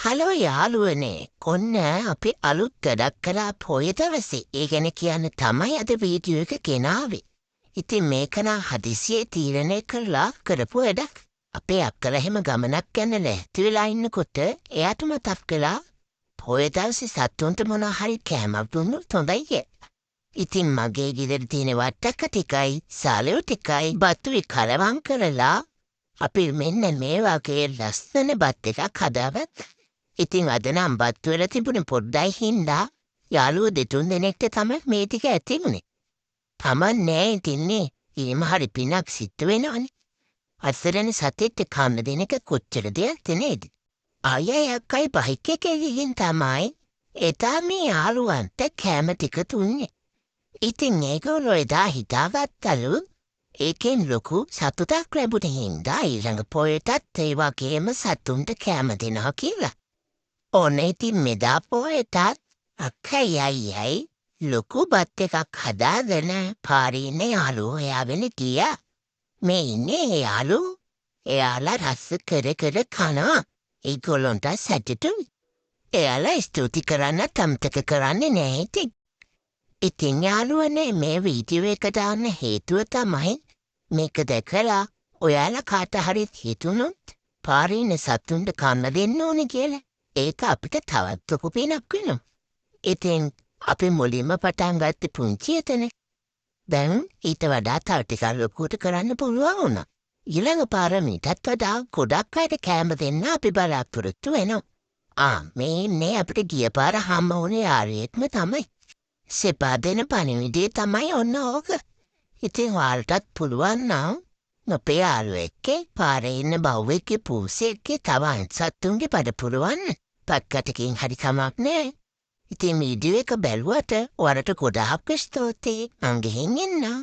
Hello යාළුවනේ කොන්න අපි අලුත් ගඩක් කලා පොය දවසේ ඒ ගැන කියන්න තමයි අද වීඩියෝ එක ගෙනාවේ. ඉතින් මේකනා හදිසියේ තීරණය කරලා කරපු වැඩක්. අපේ අක්කලා එහෙම ගමනක් යන්න ලෑස්ති වෙලා ඉන්නකොට එයාට මතක් කළා පොය දවසේ සත්තුන්ට මොනවා හරි කෑමක් දුන්නොත් හොඳයි කියලා. ඉතින් මගේ ගෙදර තියෙන වට්ටක්ක ටිකයි සාලයෝ ටිකයි බතුයි කලවම් කරලා අපි මෙන්න මේ වගේ ලස්සන බත් එකක් හදාගත්තා. ඉතින් අද නම් බත් වල තිබුණේ පොඩ්ඩයි හින්දා යාළුවෝ දෙතුන් දෙනෙක්ට තමයි මේ ටික ඇති වුණේ. තමන් නෑ ඉතින්නේ එහෙම හරි පිනක් සිද්ධ වෙනවනේ. අසරණ සතෙක්ට කන්න දෙන එක කොච්චර දෙයක්ද නේද? අයියා අක්කයි බයික් එකේ ගිහින් තමයි එදා මේ යාළුවන්ට කෑම ටික දුන්නේ. ඉතින් ඒගොල්ලෝ එදා හිතාගත්තලු ඒකෙන් ලොකු සතුටක් ලැබුණ හින්දා ඊළඟ පොයටත් ඒ වගේම සතුන්ට කෑම දෙනවා කියලා. ඕන ඉතින් මෙදා පොයටත් අක්කයි අයියයි ලොකු බත් එකක් හදාගෙන පාරේ ඉන්න යාළුවෝ හොයාගෙන ගියා. මේ ඉන්නේ යාළුවෝ. එයාලා රස කර කර කනවා. ඒගොල්ලොන්ට සතුටුයි. එයාලා ස්තුති කරන්නත් අමතක කරන්නේ නැහැ ඉතින්. ඉතින් යාළුවනේ මේ වීඩියෝ එක දාන්න හේතුව තමයි මේක දැකලා ඔයාලා කාට හරි හිතුනොත් පාරේ ඉන්න සතුන්ට කන්න දෙන්න ඕනේ කියලා. ඒක අපිට තවත් ලොකු පිනක් වෙනවා. ඉතින් අපි මුලින්ම පටන් ගත්තේ පුංචි එතන. දැන් ඊට වඩා තව ටිකක් ලොකුට කරන්න පුළුවන් වුණා. ඊළඟ පාර මීටත් වඩා ගොඩක් අයට කෑම දෙන්න අපි බලාපොරොත්තු වෙනවා. මේ ඉන්නේ අපිට ගිය පාර හම්බ වුණේ යාළුවෙක්ම තමයි. සෙපා දෙන පණිවිඩය තමයි ඔන්න ඕක. ඉතින් ඔයාලටත් පුළුවන් නම් අපේ යාළුවෙක්ගේ පාරේ ඉන්න බව්වෙක්ගේ පූසෙක්ගේ තව අනිත් සත්තුන්ගේ පඩ පුරවන්න. පක්කටකින් හරි කමක් නෑ. ඉතින් වීඩියෝ එක බැලුවට ඔයාලට ගොඩාක් ස්තුතියි. මං ගිහින් එන්නම්.